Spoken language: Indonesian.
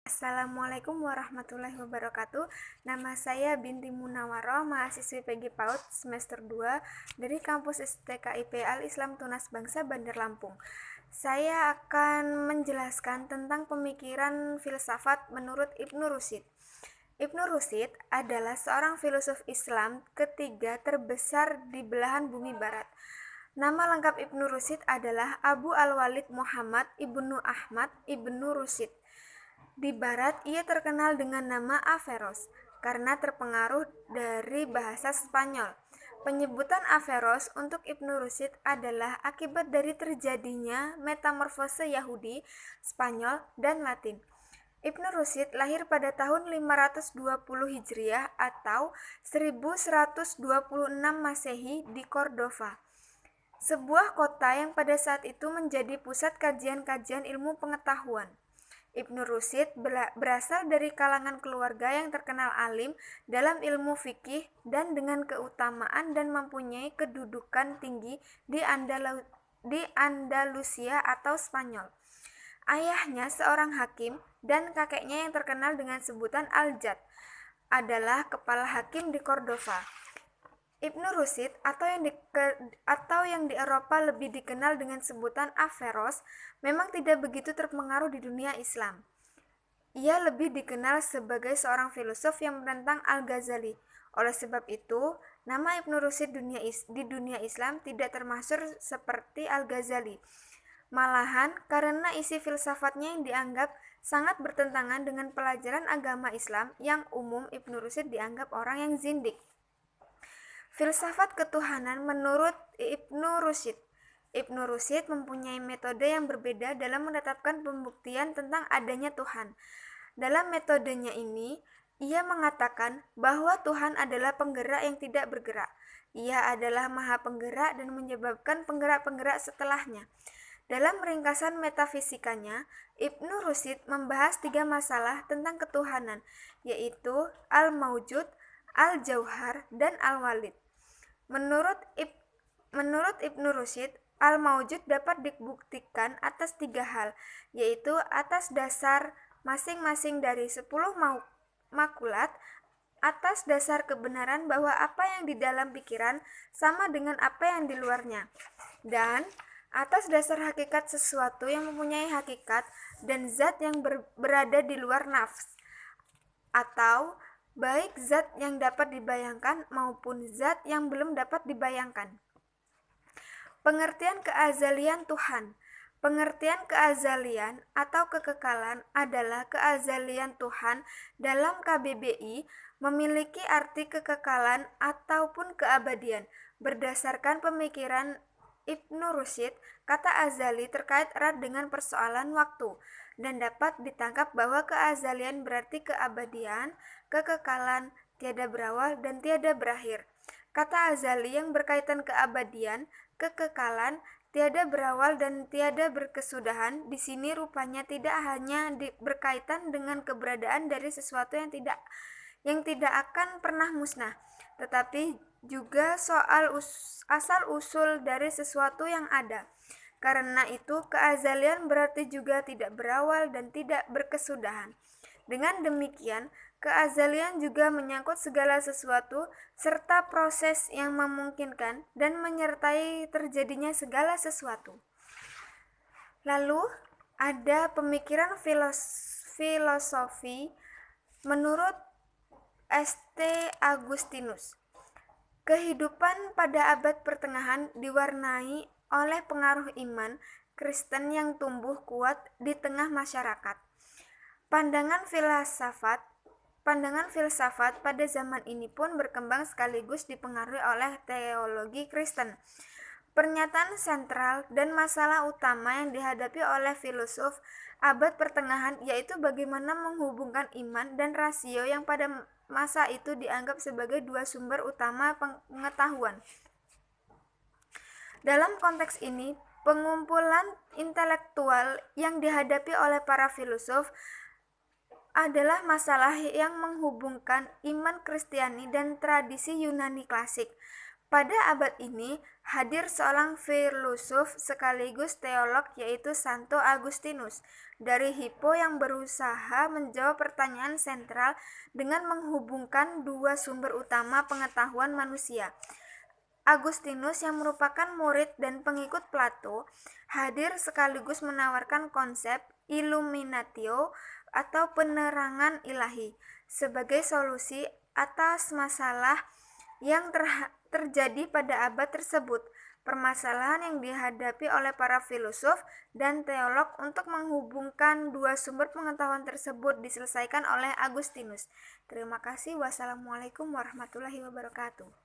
Assalamualaikum warahmatullahi wabarakatuh. Nama saya Binti Munawaroh, mahasiswi PG PAUD semester 2 dari kampus STKIP Al-Islam Tunas Bangsa Bandar Lampung. Saya akan menjelaskan tentang pemikiran filsafat menurut Ibnu Rusyid. Ibnu Rusyid adalah seorang filosof Islam ketiga terbesar di belahan bumi barat. Nama lengkap Ibnu Rusyid adalah Abu Al-Walid Muhammad Ibnu Ahmad Ibnu Rusyid. Di barat, ia terkenal dengan nama Averroes karena terpengaruh dari bahasa Spanyol. Penyebutan Averroes untuk Ibnu Rusyid adalah akibat dari terjadinya metamorfose Yahudi, Spanyol, dan Latin. Ibnu Rusyid lahir pada tahun 520 Hijriah atau 1126 Masehi di Cordova, sebuah kota yang pada saat itu menjadi pusat kajian-kajian ilmu pengetahuan. Ibnu Rusyid berasal dari kalangan keluarga yang terkenal alim dalam ilmu fikih dan dengan keutamaan dan mempunyai kedudukan tinggi di Andalusia atau Spanyol. Ayahnya seorang hakim dan kakeknya yang terkenal dengan sebutan Al-Jad adalah kepala hakim di Cordova. Ibnu Rusyid atau yang di Eropa lebih dikenal dengan sebutan Averroes memang tidak begitu terpengaruh di dunia Islam. Ia lebih dikenal sebagai seorang filosof yang menentang Al-Ghazali. Oleh sebab itu, nama Ibnu Rusyid di dunia Islam tidak termasuk seperti Al-Ghazali. Malahan, karena isi filsafatnya yang dianggap sangat bertentangan dengan pelajaran agama Islam yang umum, Ibnu Rusyid dianggap orang yang zindik. Filsafat ketuhanan menurut Ibnu Rusyid. Ibnu Rusyid mempunyai metode yang berbeda dalam menetapkan pembuktian tentang adanya Tuhan. Dalam metodenya ini, ia mengatakan bahwa Tuhan adalah penggerak yang tidak bergerak. Ia adalah maha penggerak dan menyebabkan penggerak-penggerak setelahnya. Dalam ringkasan metafisikanya, Ibnu Rusyid membahas 3 masalah tentang ketuhanan, yaitu Al-Mawjud, Al-Jauhar, dan Al-Walid. Menurut Ibnu Rusyid, Al-Mawjud dapat dibuktikan atas 3 hal, yaitu atas dasar masing-masing dari 10 makulat, atas dasar kebenaran bahwa apa yang di dalam pikiran sama dengan apa yang di luarnya, dan atas dasar hakikat sesuatu yang mempunyai hakikat dan zat yang berada di luar nafs, atau baik zat yang dapat dibayangkan maupun zat yang belum dapat dibayangkan. Pengertian keazalian Tuhan. Pengertian keazalian atau kekekalan adalah keazalian Tuhan dalam KBBI memiliki arti kekekalan ataupun keabadian. Berdasarkan pemikiran Ibnu Rusyid, kata azali terkait erat dengan persoalan waktu dan dapat ditangkap bahwa keazalian berarti keabadian, kekekalan, tiada berawal dan tiada berakhir. Kata azali yang berkaitan keabadian, kekekalan, tiada berawal dan tiada berkesudahan di sini rupanya tidak hanya berkaitan dengan keberadaan dari sesuatu yang tidak akan pernah musnah, tetapi juga soal asal-usul dari sesuatu yang ada. Karena itu, keazalian berarti juga tidak berawal dan tidak berkesudahan. Dengan demikian, keazalian juga menyangkut segala sesuatu serta proses yang memungkinkan dan menyertai terjadinya segala sesuatu. Lalu, ada pemikiran filosofi menurut St. Agustinus. Kehidupan pada abad pertengahan diwarnai oleh pengaruh iman Kristen yang tumbuh kuat di tengah masyarakat. Pandangan filsafat pada zaman ini pun berkembang sekaligus dipengaruhi oleh teologi Kristen. Pernyataan sentral dan masalah utama yang dihadapi oleh filosof abad pertengahan yaitu bagaimana menghubungkan iman dan rasio yang pada masa itu dianggap sebagai 2 sumber utama pengetahuan. Dalam konteks ini, pengumpulan intelektual yang dihadapi oleh para filosof adalah masalah yang menghubungkan iman Kristiani dan tradisi Yunani klasik. Pada abad ini, hadir seorang filosof sekaligus teolog yaitu Santo Agustinus dari Hippo yang berusaha menjawab pertanyaan sentral dengan menghubungkan dua sumber utama pengetahuan manusia. Agustinus yang merupakan murid dan pengikut Plato hadir sekaligus menawarkan konsep illuminatio atau penerangan ilahi sebagai solusi atas masalah yang terjadi pada abad tersebut. Permasalahan yang dihadapi oleh para filosof dan teolog untuk menghubungkan dua sumber pengetahuan tersebut diselesaikan oleh Agustinus. Terima kasih. Wassalamualaikum warahmatullahi wabarakatuh.